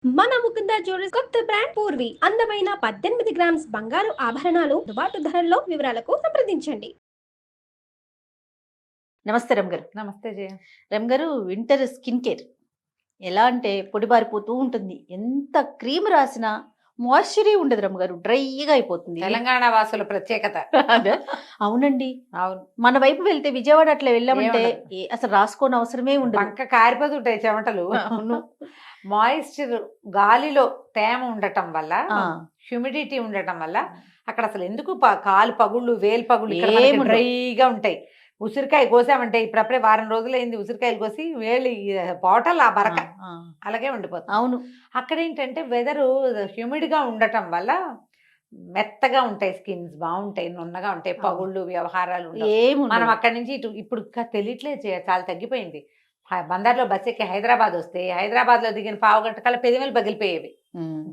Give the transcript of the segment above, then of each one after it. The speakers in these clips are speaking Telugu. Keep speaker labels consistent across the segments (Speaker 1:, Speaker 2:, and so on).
Speaker 1: మన ముకుంద జ్యువెలర్స్ కొత్త బ్రాండ్ పూర్వి అందమైన 18 గ్రామ్స్ బంగారు ఆభరణాలు దుబాటు ధరల్లో వివరాలకు సంప్రదించండి.
Speaker 2: నమస్తే రమ్ గారు.
Speaker 3: నమస్తే జయ.
Speaker 2: రమ్ గారు, వింటర్ స్కిన్ కేర్ ఎలా అంటే పొడిబారిపోతూ ఉంటుంది. ఎంత క్రీమ్ రాసినా మాయిశ్చరీ ఉండదు రమ్ గారు, డ్రైగా అయిపోతుంది.
Speaker 3: తెలంగాణ వాసుల ప్రత్యేకత.
Speaker 2: అదే, అవునండి.
Speaker 3: అవును,
Speaker 2: మన వైపు వెళ్తే విజయవాడ అట్లా వెళ్ళామంటే
Speaker 3: ఏముండదు.
Speaker 2: అసలు రాసుకోని అవసరమే ఉండదు.
Speaker 3: పంక కారిపోతుంటాయి చెమటలు.
Speaker 2: అవును.
Speaker 3: మాయిశ్చర్, గాలిలో తేమ ఉండటం వల్ల,
Speaker 2: ఆ,
Speaker 3: హ్యూమిడిటీ ఉండటం వల్ల అక్కడ అసలు ఎందుకు కాలు పగుళ్ళు, వేలు పగుళ్ళు
Speaker 2: ఏముండవు.
Speaker 3: డ్రైగా ఉంటాయి. ఉసిరికాయ కోసామంటే ఇప్పుడప్పుడే వారం రోజులైంది ఉసిరికాయలు కోసి వేళ్ళు బాటల్ ఆ బరక
Speaker 2: ఆ,
Speaker 3: అలాగే ఉండిపోతుంది.
Speaker 2: అవును.
Speaker 3: అక్కడ ఏంటంటే వెదరు హ్యూమిడ్గా ఉండటం వల్ల మెత్తగా ఉంటాయి, స్కిన్స్ బాగుంటాయి, నున్నగా ఉంటాయి, పగుళ్ళు వ్యవహారాలు ఉండవు.
Speaker 2: ఏముండదు.
Speaker 3: మనం అక్కడి నుంచి ఇటు ఇప్పుడు ఇంకా తెలియట్లేదు, చాలా తగ్గిపోయింది. బందర్లో బస్ ఎక్కి హైదరాబాద్ వస్తే హైదరాబాద్లో దిగిన పావు గంట కల్లా పెదిమలు పగిలిపోయేవి.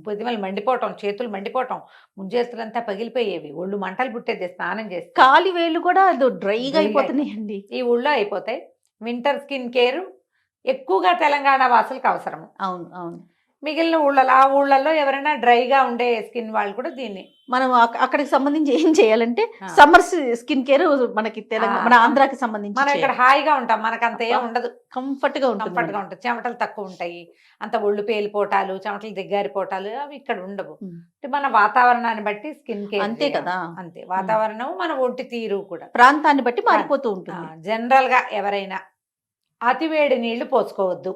Speaker 3: పెదిమలు మండిపోవటం, చేతులు మండిపోవటం, ముంజేస్తులంతా పగిలిపోయేవి, ఒళ్ళు మంటలు పుట్టేది స్నానం చేస్తే.
Speaker 2: కాలి వేళ్ళు కూడా డ్రైగా
Speaker 3: డ్రైగా
Speaker 2: అయిపోతున్నాయండి.
Speaker 3: ఈ ఊళ్ళో అయిపోతాయి. వింటర్ స్కిన్ కేర్ ఎక్కువగా తెలంగాణ వాసులకు అవసరము.
Speaker 2: అవును, అవును.
Speaker 3: మిగిలిన ఊళ్ళలో, ఆ ఊళ్ళల్లో ఎవరైనా డ్రైగా ఉండే స్కిన్ వాళ్ళు కూడా దీన్ని
Speaker 2: మనం అక్కడికి సంబంధించి ఏం చేయాలంటే
Speaker 3: ఆ.
Speaker 2: సమ్మర్ స్కిన్ కేర్ మనకి తెలంగాణ, మన ఆంధ్రాకి సంబంధించి
Speaker 3: మనం ఇక్కడ హాయిగా ఉంటాం, మనకు అంత ఏం ఉండదు,
Speaker 2: కంఫర్ట్ గా ఉంటుంది.
Speaker 3: కంఫర్ట్ గా ఉంటుంది. చెమటలు తక్కువ ఉంటాయి, అంత ఒళ్ళు పేలిపోటాలు, చెమటలు దిగ్గారిపోటాలు అవి ఇక్కడ ఉండవు. అంటే మన వాతావరణాన్ని బట్టి స్కిన్ కేర్
Speaker 2: అంతే కదా.
Speaker 3: అంతే, వాతావరణం మన ఒంటి తీరు కూడా
Speaker 2: ప్రాంతాన్ని బట్టి మారిపోతూ ఉంటుంది.
Speaker 3: జనరల్ గా ఎవరైనా అతి వేడి నీళ్లు పోసుకోవద్దు.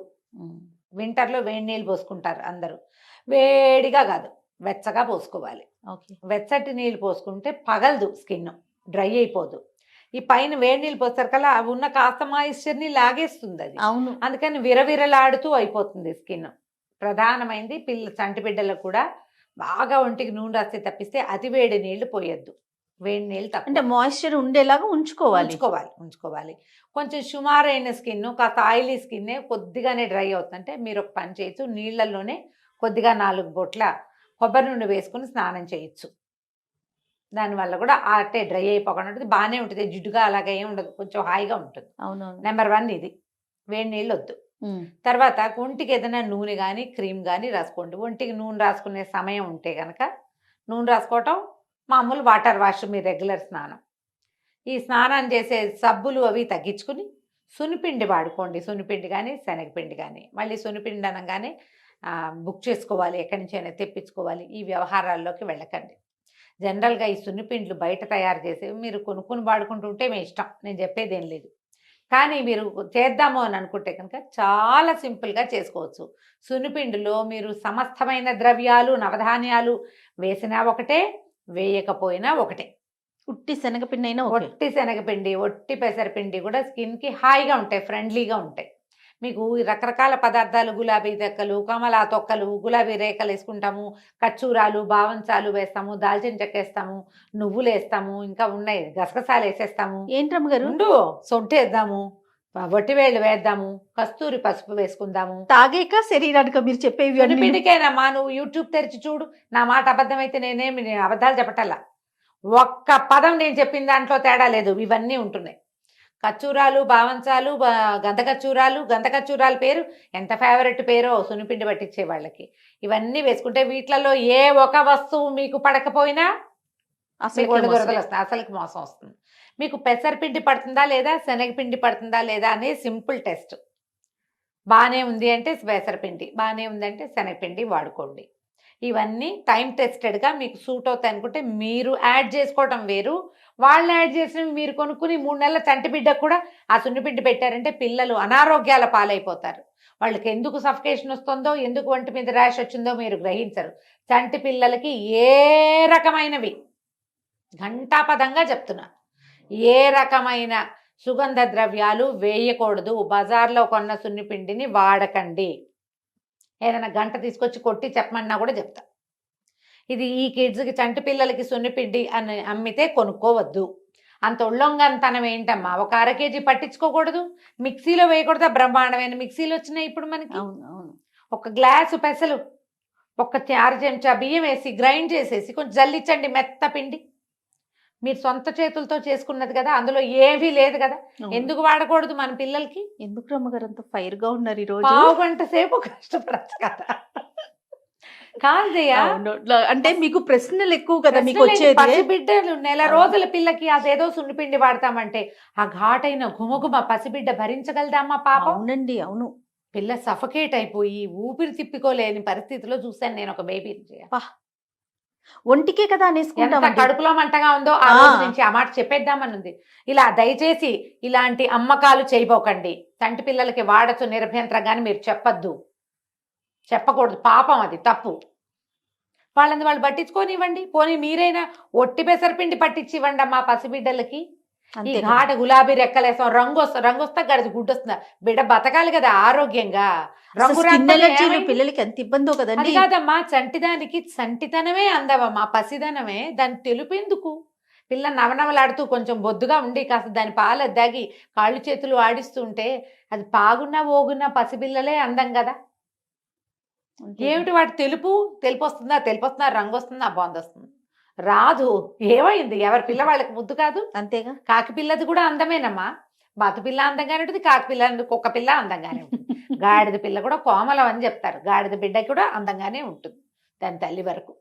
Speaker 3: వింటర్లో వేడి నీళ్ళు పోసుకుంటారు అందరూ, వేడిగా కాదు, వెచ్చగా పోసుకోవాలి.
Speaker 2: ఓకే.
Speaker 3: వెచ్చటి నీళ్ళు పోసుకుంటే పగలదు, స్కిన్ డ్రై అయిపోదు. ఈ పైన వేడి నీళ్ళు పోస్తారు కల్లా అవి ఉన్న కాస్త మాయిశ్చర్ని లాగేస్తుంది అది.
Speaker 2: అవును.
Speaker 3: అందుకని విరవిరలాడుతూ అయిపోతుంది స్కిన్. ప్రధానమైంది చంటి బిడ్డలకు కూడా బాగా ఒంటికి నూనె రాస్తే తప్పిస్తే అతి వేడి నీళ్లు పోయొద్దు. వేడి నీళ్ళు
Speaker 2: అంటే
Speaker 3: తక్కువ
Speaker 2: మాయిశ్చర్ ఉండేలాగా ఉంచుకోవాలి.
Speaker 3: ఉంచుకోవాలి. కొంచెం సుమారైన స్కిన్, కాస్త ఆయిలీ స్కిన్నే కొద్దిగానే డ్రై అవుతుందంటే మీరు ఒక పని చేయొచ్చు, నీళ్ళల్లోనే కొద్దిగా 4 బొట్ల కొబ్బరి నూనె వేసుకుని స్నానం చేయొచ్చు. దానివల్ల కూడా అట్టే డ్రై అయిపోకుండా ఉంటుంది, బాగానే ఉంటుంది, జిడ్డుగా అలాగే ఏమి ఉండదు, కొంచెం హాయిగా ఉంటుంది.
Speaker 2: అవునవును.
Speaker 3: నెంబర్ 1 ఇది, వేడి నీళ్ళు వద్దు. తర్వాత ఒంటికి ఏదైనా నూనె కానీ క్రీమ్ కానీ రాసుకోండి. ఒంటికి నూనె రాసుకునే సమయం ఉంటే కనుక నూనె రాసుకోవటం, మామూలు వాటర్ వాష్, మీ రెగ్యులర్ స్నానం. ఈ స్నానం చేసే సబ్బులు అవి తగ్గించుకుని సునిపిండి వాడుకోండి. సునిపిండి కానీ శనగపిండి కానీ. మళ్ళీ సునిపిండి అనగానే బుక్ చేసుకోవాలి, ఎక్కడి నుంచి అయినా తెప్పించుకోవాలి. ఈ వ్యవహారాల్లోకి వెళ్ళకండి. జనరల్గా ఈ సున్నిపిండ్లు బయట తయారు చేసేవి మీరు కొనుక్కొని వాడుకుంటుంటే మీ ఇష్టం, నేను చెప్పేది ఏం లేదు. కానీ మీరు చేద్దాము అని అనుకుంటే కనుక చాలా సింపుల్గా చేసుకోవచ్చు. సున్నిపిండిలో మీరు సమస్తమైన ద్రవ్యాలు, నవధాన్యాలు వేసినా ఒకటే, వేయకపోయినా ఒకటే.
Speaker 2: ఉట్టి శనగపిండి అయినా
Speaker 3: ఒట్టి శనగపిండి, ఒట్టి పెసరపిండి కూడా స్కిన్కి హాయిగా ఉంటాయి, ఫ్రెండ్లీగా ఉంటాయి. మీకు ఈ రకరకాల పదార్థాలు, గులాబీ దెక్కలు, కమలా తొక్కలు, గులాబీ రేఖలు వేసుకుంటాము, కచ్చూరాలు, బావంచాలు వేస్తాము, దాల్చిన చెక్క వేస్తాము, నువ్వులు వేస్తాము, ఇంకా ఉన్నాయి, గసగసాలు వేసేస్తాము.
Speaker 2: ఏంటమ్మ గారు?
Speaker 3: ఉండు, సొంటి వేద్దాము, వట్టివేళ్ళు వేద్దాము, కస్తూరి పసుపు వేసుకుందాము.
Speaker 2: తాగేక శరీరానికి మీరు చెప్పేవి
Speaker 3: పిండికేనమ్మా, నువ్వు యూట్యూబ్ తెరిచి చూడు. నా మాట అబద్ధమైతే నేనేమి అబద్ధాలు చెప్పటల్లా, ఒక్క పదం నేను చెప్పిన దాంట్లో తేడా లేదు, ఇవన్నీ ఉంటున్నాయి. కచ్చూరాలు, బావంచాలు, గంధకచ్చూరాలు పేరు ఎంత ఫేవరెట్ పేరో సునిపిండి పట్టించే వాళ్ళకి. ఇవన్నీ వేసుకుంటే వీటిలలో ఏ ఒక వస్తువు మీకు పడకపోయినా అసలుకి మోసం వస్తుంది. మీకు పెసరపిండి పడుతుందా లేదా, శనగపిండి పడుతుందా లేదా అనే సింపుల్ టెస్ట్. బాగానే ఉంది అంటే పెసరపిండి, బాగానే ఉంది అంటే శనగపిండి వాడుకోండి. ఇవన్నీ టైం టెస్టెడ్గా మీకు సూట్ అవుతాయి అనుకుంటే మీరు యాడ్ చేసుకోవటం వేరు. వాళ్ళు యాడ్ చేసినవి మీరు కొనుక్కుని 3 నెలల చంటి బిడ్డకు కూడా ఆ సున్నిపిండి పెట్టారంటే పిల్లలు అనారోగ్యాల పాలైపోతారు. వాళ్ళకి ఎందుకు సఫికేషన్ వస్తుందో, ఎందుకు ఒంటి మీద ర్యాష్ వచ్చిందో మీరు గ్రహించరు. చంటి పిల్లలకి ఏ రకమైనవి, ఘంటాపదంగా చెప్తున్నా, ఏ రకమైన సుగంధ ద్రవ్యాలు వేయకూడదు. బజార్లో కొన్న సున్నిపిండిని వాడకండి. ఏదైనా గంట తీసుకొచ్చి కొట్టి చెప్పమన్నా కూడా చెప్తా. ఇది ఈ కిడ్స్కి, చంటి పిల్లలకి సున్నిపిండి అని అమ్మితే కొనుక్కోవద్దు. అంత ఒళ్ళొంగంతనం ఏంటమ్మా, ఒక 1/2 కేజీ పట్టించుకోకూడదు, మిక్సీలో వేయకూడదు. బ్రహ్మాండమైన మిక్సీలు వచ్చినాయి ఇప్పుడు మనకి. ఒక గ్లాసు పెసలు, ఒక 6 చెంచా బియ్యం వేసి గ్రైండ్ చేసేసి కొంచెం జల్లించండి, మెత్త పిండి. మీరు సొంత చేతులతో చేసుకున్నది కదా, అందులో ఏమీ లేదు కదా, ఎందుకు వాడకూడదు మన పిల్లలకి?
Speaker 2: ఎందుకు రమ్మగారు అంత ఫైర్ గా ఉన్నారు ఈరోజు?
Speaker 3: పావు గంట సేపు కష్టపడచ్చు కదా. కాదు జయ,
Speaker 2: అవును. అంటే మీకు ప్రశ్నలు ఎక్కువ కదా మీకు
Speaker 3: ప్రశ్నలేంటి?
Speaker 2: వచ్చేది.
Speaker 3: పసిబిడ్డలు నెల
Speaker 2: అవును.
Speaker 3: రోజుల పిల్లకి అదేదో సున్నిపిండి వాడతామంటే ఆ ఘాటైన గుమగుమ పసిబిడ్డ భరించగలదామా పాపం?
Speaker 2: అవునండి, అవును.
Speaker 3: పిల్ల సఫకేట్ అయిపోయి ఊపిరి తిప్పుకోలేని పరిస్థితిలో చూశాను నేను ఒక బేబీని జయ.
Speaker 2: ఒంటికే కదా
Speaker 3: ఎంత
Speaker 2: అనేసుకుంటామండి.
Speaker 3: కడుపులో మంటగా ఉందో ఆ
Speaker 2: ఆ.
Speaker 3: రోజు నుంచి ఆ మాట చెప్పేద్దామని ఉంది. ఇలా దయచేసి ఇలాంటి అమ్మకాలు చేయబోకండి. చంటి పిల్లలకి వాడచ్చు నిరభ్యంతరంగాని మీరు చెప్పద్దు, చెప్పకూడదు. పాపం, అది తప్పు. వాళ్ళని వాళ్ళు పట్టించుకోనివ్వండి. పోనీ మీరైనా ఒట్టి పెసరపిండి పట్టించి ఇవ్వండి అమ్మా పసిబిడ్డలకి. ఈ
Speaker 2: అంతే కదా.
Speaker 3: ఘాట గులాబీ రెక్కలేసాం, రంగు వస్తా గడిది గుడ్డు వస్తుందా? బిడ్డ బతకాలి కదా ఆరోగ్యంగా.
Speaker 2: అసలు
Speaker 3: రంగు
Speaker 2: స్కిన్
Speaker 3: రాకపోతే
Speaker 2: ఎలర్జీలు
Speaker 3: ఏమైంది?
Speaker 2: పిల్లలకి ఎంత ఇబ్బందో
Speaker 3: అది
Speaker 2: కదండి.
Speaker 3: కాదమ్మా, చంటిదానికి చంటితనమే అందవమ్మా, పసిదనమే. దాని తెలుపెందుకు? పిల్ల నవనవలాడుతూ కొంచెం బొద్దుగా ఉండి కాస్త దాని పాలు దాగి కాళ్ళు చేతులు ఆడిస్తూ ఉంటే అది పాగున్నా ఓగున్నా పసిపిల్లలే అందం కదా.
Speaker 2: అంతే
Speaker 3: ఏమిటి వాటి తెలుపు వస్తుందా, రంగు వస్తుందా, బాగుంది వస్తుంది రాదు. ఏమైంది? ఎవరి పిల్ల వాళ్ళకి ముద్దు కాదు?
Speaker 2: అంతేగా.
Speaker 3: కాకి పిల్లది కూడా అందమేనమ్మా. బాతు పిల్ల అందంగానే ఉంటుంది, కాకి పిల్ల కుక్క పిల్ల అందంగానే ఉంటుంది. గాడిద పిల్ల కూడా కోమలం అని చెప్తారు. గాడిద బిడ్డ కూడా అందంగానే ఉంటుంది దాని తల్లి వరకు.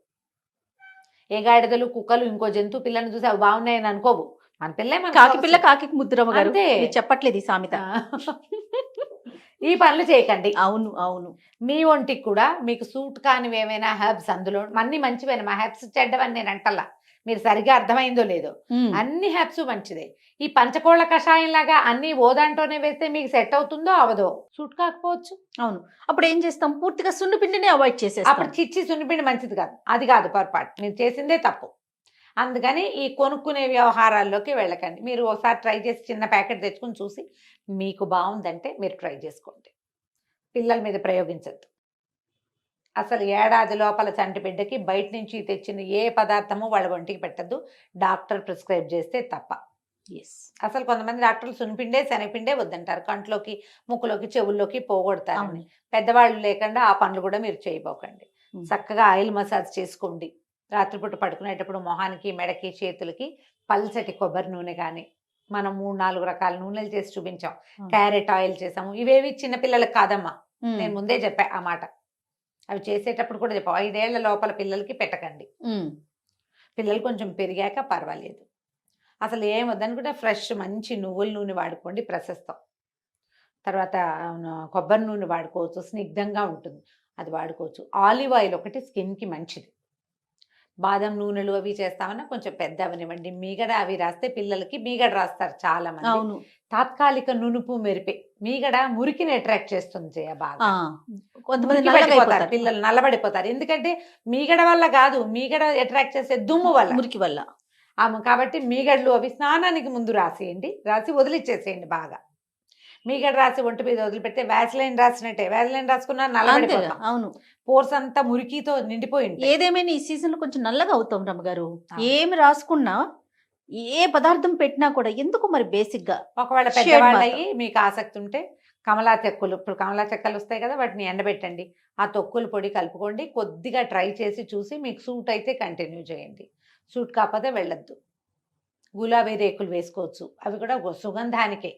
Speaker 3: ఏ గాడిదలు కుక్కలు ఇంకో జంతువు పిల్లని చూసి అవి బాగున్నాయని అనుకోవు. మన పిల్లే మన
Speaker 2: కాకి పిల్ల కాకి ముద్దురమ్మ గారు,
Speaker 3: అంతే.
Speaker 2: మీరు చెప్పట్లేదు ఈ సామెత.
Speaker 3: ఈ పనులు చేయకండి.
Speaker 2: అవును, అవును.
Speaker 3: మీ ఒంటికి కూడా మీకు సూట్ కానివి ఏమైనా హెర్బ్స్, అందులో అన్ని మంచివేనా? మా హెర్బ్స్ చెడ్డవని నేను అంటల్లా, మీరు సరిగా అర్థమైందో లేదో.
Speaker 2: ఉమ్.
Speaker 3: అన్ని హెర్బ్స్ మంచిదే. ఈ పంచకోళ్ళ కషాయం లాగా అన్ని ఓదాంటోనే వేస్తే మీకు సెట్ అవుతుందో అవదో, సూట్ కాకపోవచ్చు.
Speaker 2: అవును. అప్పుడు ఏం చేస్తాం? పూర్తిగా సున్నిపిండిని అవాయిడ్ చేసేస్తాం.
Speaker 3: అప్పుడు చిచ్చి సున్నిపిండి మంచిది కాదు. అది కాదు పొరపాటు, మీరు చేసిందే తప్పు. అందుకని ఈ కొనుక్కునే వ్యవహారాల్లోకి వెళ్ళకండి. మీరు ఒకసారి ట్రై చేసి చిన్న ప్యాకెట్ తెచ్చుకుని చూసి మీకు బాగుందంటే మీరు ట్రై చేసుకోండి. పిల్లల మీద ప్రయోగించద్దు. అసలు ఏడాది లోపల చంటి బిడ్డకి బయట నుంచి తెచ్చిన ఏ పదార్థము వాళ్ళ ఒంటికి పెట్టద్దు, డాక్టర్ ప్రిస్క్రైబ్ చేస్తే తప్ప.
Speaker 2: ఎస్.
Speaker 3: అసలు కొంతమంది డాక్టర్లు సున్నిపిండే శనగపిండే వద్దంటారు, కంట్లోకి ముక్కులోకి చెవుల్లోకి పోగొడతారని.
Speaker 2: అవును.
Speaker 3: పెద్దవాళ్ళు లేకుండా ఆ పనులు కూడా మీరు చేయబోకండి.
Speaker 2: ఉమ్.
Speaker 3: చక్కగా ఆయిల్ మసాజ్ చేసుకోండి. రాత్రిపూట పడుకునేటప్పుడు మొహానికి, మెడకి, చేతులకి పల్చటి కొబ్బరి నూనె కానీ, మనం 3-4 రకాల నూనెలు చేసి చూపించాం. క్యారెట్ ఆయిల్ చేసాము. ఇవేవి చిన్నపిల్లలకు కాదమ్మా,
Speaker 2: ఉమ్.
Speaker 3: నేను ముందే చెప్పా ఆ మాట. అవి చేసేటప్పుడు కూడా చెప్పాం, 5 ఏళ్ల లోపల పిల్లలకి పెట్టకండి.
Speaker 2: ఉమ్.
Speaker 3: పిల్లలు కొంచెం పెరిగాక పర్వాలేదు. అసలు ఏం వద్దనుకుంటే ఫ్రెష్ మంచి నువ్వుల నూనె వాడుకోండి, ప్రశస్తం. తర్వాత కొబ్బరి నూనె వాడుకోవచ్చు, స్నిగ్ధంగా ఉంటుంది, అది వాడుకోవచ్చు. ఆలివ్ ఆయిల్ ఒకటి స్కిన్కి మంచిది. బాదం నూనెలు అవి చేస్తామన్నా కొంచెం పెద్ద అవనివ్వండి. మీగడ అవి రాస్తే పిల్లలకి మీగడ రాస్తారు చాలా మంది.
Speaker 2: అవును.
Speaker 3: తాత్కాలిక నునుపు మెరిపే. మీగడ మురికిని అట్రాక్ట్ చేస్తుంది జయ బాగా.
Speaker 2: కొంతమంది
Speaker 3: మురికి
Speaker 2: నల్లగా
Speaker 3: పట్టిపోతారు,
Speaker 2: అయిపోతారు.
Speaker 3: పిల్లలు నల్లబడిపోతారు. ఎందుకంటే మీగడ వల్ల కాదు, మీగడ అట్రాక్ట్ చేసే దుమ్ము వల్ల.
Speaker 2: మురికి వల్ల.
Speaker 3: కాబట్టి మీగడలు అవి స్నానానికి ముందు రాసేయండి, రాసి వదిలిచ్చేసేయండి బాగా. మీగడ రాసి ఒంటి మీద వదిలిపెడితే వ్యాస్లైన్ రాసినట్టే. వ్యాస్లైన్ రాసుకున్నా
Speaker 2: అంతేగా.
Speaker 3: నల్లబడిపోతాం.
Speaker 2: అవును.
Speaker 3: పోర్స్ అంతా మురికితో నిండిపోయి ఉంటాయి.
Speaker 2: ఏదేమైనా ఈ సీజన్ లో కొంచెం నల్లగా అవుతాం రమ్మగారు.
Speaker 3: అవును.
Speaker 2: ఏమి రాసుకున్నా, ఏ పదార్థం పెట్టినా కూడా ఎందుకు మరి బేసిక్ గా
Speaker 3: ఒకవేళ
Speaker 2: షేడ్
Speaker 3: పెద్దవాళ్ళు
Speaker 2: మాత్రం.
Speaker 3: అయ్యి మీకు ఆసక్తి ఉంటే కమలా చెక్కులు, ఇప్పుడు కమలా చెక్కలు వస్తాయి కదా, వాటిని ఎండబెట్టండి. ఆ తొక్కుల పొడి కలుపుకోండి. కొద్దిగా ట్రై చేసి చూసి మీకు సూట్ అయితే కంటిన్యూ చేయండి, సూట్ కాకపోతే వెళ్ళొద్దు. గులాబీ రేకులు వేసుకోవచ్చు, అవి కూడా సుగంధానికే.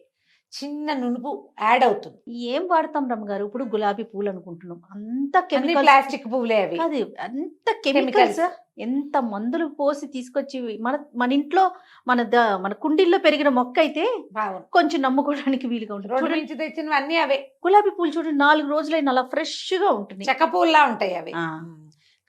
Speaker 3: చిన్న నునుపు యాడ్ అవుతుంది.
Speaker 2: ఏం వాడతాం రమ్మగారు? ఇప్పుడు గులాబీ పూలు అనుకుంటున్నాం, అంత
Speaker 3: అన్ని
Speaker 2: కెమికల్స్.
Speaker 3: ప్లాస్టిక్ పువ్వులే అవి.
Speaker 2: కాదు, అంత కెమికల్స్.
Speaker 3: Chemicals.
Speaker 2: ఎంత మందులు పోసి తీసుకొచ్చి మన ఇంట్లో మన కుండీల్లో పెరిగిన మొక్క అయితే
Speaker 3: బాగుంది,
Speaker 2: కొంచెం నమ్ముకోవడానికి వీలుగా ఉంటుంది.
Speaker 3: రోడ్డు
Speaker 2: చూడండి,
Speaker 3: నుంచి తెచ్చినవన్నీ అవే.
Speaker 2: గులాబీ పూలు చూడండి, 4 రోజులైన అలా ఫ్రెష్ గా ఉంటుంది.
Speaker 3: చెక్క పూల్లా ఉంటాయి అవి.
Speaker 2: ఆ.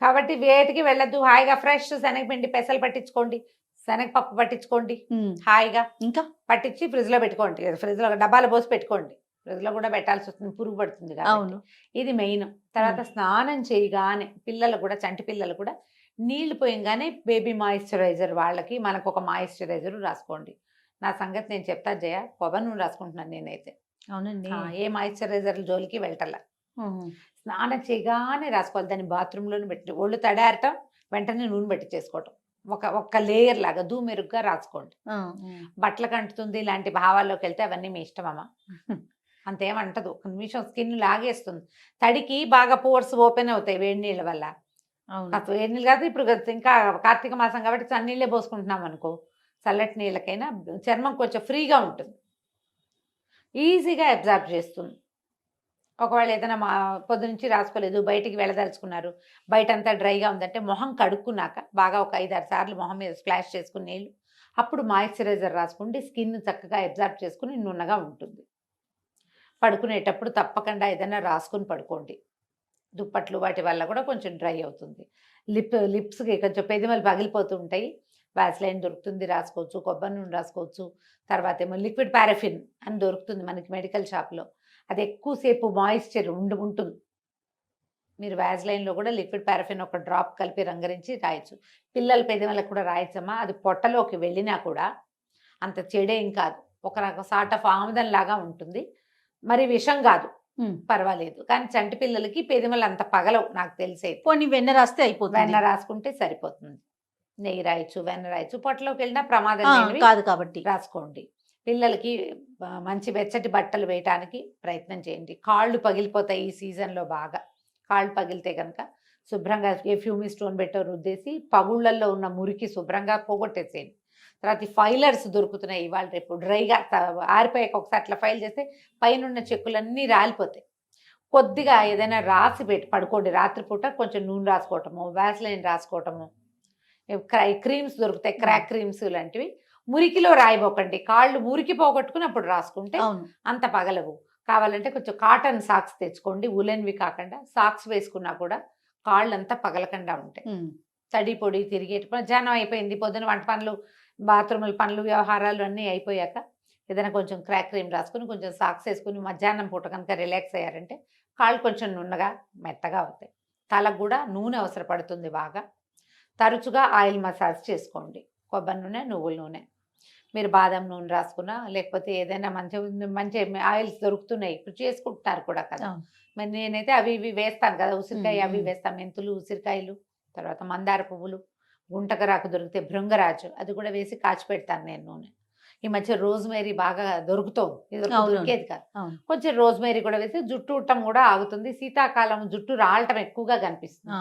Speaker 3: కాబట్టి వేటికి వెళ్ళొద్దు. హాయిగా ఫ్రెష్ శనగపిండి పెసలు పట్టించుకోండి, శనగపప్పు పట్టించుకోండి,
Speaker 2: ఉమ్.
Speaker 3: హాయిగా
Speaker 2: ఇంకా
Speaker 3: పట్టించి ఫ్రిడ్జ్లో పెట్టుకోండి. ఫ్రిడ్జ్లో డబ్బాలు పోసి పెట్టుకోండి, ఫ్రిడ్జ్లో కూడా పెట్టాల్సి వస్తుంది, పురుగు పడుతుంది కాబట్టి.
Speaker 2: అవును.
Speaker 3: ఇది మెయిన్. తర్వాత స్నానం చేయగానే పిల్లలు కూడా, చంటి పిల్లలు కూడా నీళ్లు పోయంగానే బేబీ మాయిశ్చరైజర్, వాళ్ళకి మనకు ఒక మాయిశ్చరైజర్ రాసుకోండి. నా సంగతి నేను చెప్తా జయ, కొబ్బరి నూనె రాసుకుంటున్నాను నేనైతే.
Speaker 2: అవునండి.
Speaker 3: ఏ మాయిశ్చరైజర్ జోలికి వెళ్ళటల్లా.
Speaker 2: ఉమ్.
Speaker 3: స్నానం చేయగానే రాసుకోవాలి. దాన్ని బాత్రూంలోనే పెట్టి ఒళ్ళు తడారటం, వెంటనే నూనె పెట్టి చేసుకోవటం. ఒక్క లేయర్ లాగా దూమెరుగ్గా రాసుకోండి.
Speaker 2: ఆ.
Speaker 3: బట్టలకు అంటుతుంది ఇలాంటి భావాల్లోకి వెళ్తే అవన్నీ మీ ఇష్టమమ్మా, అంతేమంటదు. ఒక నిమిషం స్కిన్ లాగేస్తుంది. తడికి బాగా పోర్స్ ఓపెన్ అవుతాయి వేడి నీళ్ళ వల్ల.
Speaker 2: అవును.
Speaker 3: కాస్త వేడి నీళ్ళు కాదు, ఇప్పుడు ఇంకా కార్తీక మాసం కాబట్టి చన్నీళ్ళే పోసుకుంటున్నాం అనుకో, చల్లటి నీళ్ళకైనా చర్మం కొంచెం ఫ్రీగా ఉంటుంది, ఈజీగా అబ్జార్బ్ చేస్తుంది. ఒకవేళ ఏదైనా పొద్దునుంచి రాసుకోలేదు, బయటికి వెళ్ళదలుచుకున్నారు, బయటంతా డ్రైగా ఉందంటే మొహం కడుక్కున్నాక బాగా ఒక 5-6 సార్లు మొహం మీద స్ప్లాష్ చేసుకుని నీళ్ళు, అప్పుడు మాయిశ్చరైజర్ రాసుకుంటే స్కిన్ చక్కగా అబ్జర్వ్ చేసుకుని నున్నగా ఉంటుంది. పడుకునేటప్పుడు తప్పకుండా ఏదైనా రాసుకుని పడుకోండి. దుప్పట్లు వాటి వల్ల కూడా కొంచెం డ్రై అవుతుంది. లిప్స్కి కొంచెం పెదిమలు పగిలిపోతూ ఉంటాయి, వ్యాస్లైన్ దొరుకుతుంది రాసుకోవచ్చు, కొబ్బరి నూనె రాసుకోవచ్చు. తర్వాత ఏమో లిక్విడ్ పారాఫిన్ అని దొరుకుతుంది మనకి మెడికల్ షాప్లో, అది ఎక్కువసేపు మాయిశ్చర్ ఉంటుంది. మీరు వ్యాజ్లైన్లో కూడా లిక్విడ్ పారాఫిన్ ఒక డ్రాప్ కలిపి రంగరించి రాయొచ్చు. పిల్లల పెదవులకు కూడా రాయొచ్చమ్మా. అది పొట్టలోకి వెళ్ళినా కూడా అంత చెడేం కాదు, ఒక రకం సార్ట్ ఆఫ్ ఆముదం లాగా ఉంటుంది, మరి విషం కాదు, పర్వాలేదు. కానీ చంటి పిల్లలకి పెదవులు అంత పగలవు నాకు తెలిసేది.
Speaker 2: పోనీ వెన్న రాస్తే అయిపోతుంది.
Speaker 3: వెన్న రాసుకుంటే సరిపోతుంది. నెయ్యి రాయొచ్చు, వెన్న రాయొచ్చు, పొట్టలోకి వెళ్ళినా ప్రమాదం లేనివి
Speaker 2: కాదు కాబట్టి
Speaker 3: రాసుకోండి. పిల్లలకి మంచి వెచ్చటి బట్టలు వేయటానికి ప్రయత్నం చేయండి. కాళ్ళు పగిలిపోతాయి ఈ సీజన్లో బాగా. కాళ్ళు పగిలితే కనుక శుభ్రంగా ఫ్యూమి స్టోన్ పెట్టో రుద్దేసి పగుళ్ళల్లో ఉన్న మురికి శుభ్రంగా పోగొట్టేసేయండి. తర్వాత ఈ ఫైలర్స్ దొరుకుతున్నాయి ఇవాళ రేపు, డ్రైగా ఆరిపోయాక ఒకసారి అట్లా ఫైల్ చేస్తే పైన చెక్కులన్నీ రాలిపోతాయి. కొద్దిగా ఏదైనా రాసి పెట్టి పడుకోండి. రాత్రిపూట కొంచెం నూనె రాసుకోవటము, వ్యాస్లైన్ రాసుకోవటము, క్రీమ్స్ దొరుకుతాయి, క్రాక్ క్రీమ్స్ లాంటివి. మురికిలో రాయిపోకండి, కాళ్ళు మురికి పోగొట్టుకుని అప్పుడు రాసుకుంటే అంత పగలవు. కావాలంటే కొంచెం కాటన్ సాక్స్ తెచ్చుకోండి, ఉలెన్వి కాకుండా. సాక్స్ వేసుకున్నా కూడా కాళ్ళంతా పగలకుండా ఉంటాయి. తడి పొడి తిరిగేటి మధ్యాహ్నం అయిపోయింది, పొద్దున వంట పనులు, బాత్రూముల పనులు, వ్యవహారాలు అన్నీ అయిపోయాక ఏదైనా కొంచెం క్రాక్ క్రీమ్ రాసుకుని కొంచెం సాక్స్ వేసుకుని మధ్యాహ్నం పూట కనుక రిలాక్స్ అయ్యారంటే కాళ్ళు కొంచెం నున్నగా మెత్తగా అవుతాయి. తలకు కూడా నూనె అవసరపడుతుంది బాగా. తరచుగా ఆయిల్ మసాజ్ చేసుకోండి, కొబ్బరి నూనె, నువ్వుల నూనె. మీరు బాదం నూనె రాసుకున్నా, లేకపోతే ఏదైనా మంచి మంచి ఆయిల్స్ దొరుకుతున్నాయి ఇప్పుడు, చేసుకుంటున్నారు కూడా కదా. మరి నేనైతే అవి ఇవి వేస్తాను కదా, ఉసిరికాయ అవి వేస్తాను, మెంతులు, ఉసిరికాయలు, తర్వాత మందార పువ్వులు, గుంటకరాకు దొరికితే భృంగరాజు అది కూడా వేసి కాచి పెడతాను నేను నూనె. ఈ మధ్య రోజ్మేరీ బాగా దొరుకుతుంది, ఇది దొరికేది కాదు. కొంచెం రోజ్మేరీ కూడా వేసి జుట్టు ఉట్టం కూడా ఆగుతుంది. శీతాకాలం జుట్టు రాలటం ఎక్కువగా కనిపిస్తుంది.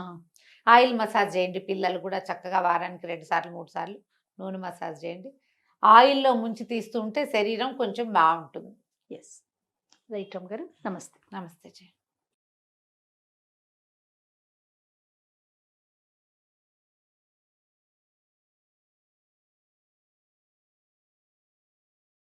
Speaker 3: ఆయిల్ మసాజ్ చేయండి. పిల్లలు కూడా చక్కగా వారానికి 2 సార్లు 3 సార్లు నూనె మసాజ్ చేయండి. ఆయిల్లో ముంచి తీస్తూ ఉంటే శరీరం కొంచెం బాగుంటుంది.
Speaker 2: ఎస్ రైట్ రమ్మ గారు, నమస్తే.
Speaker 3: నమస్తే జీ.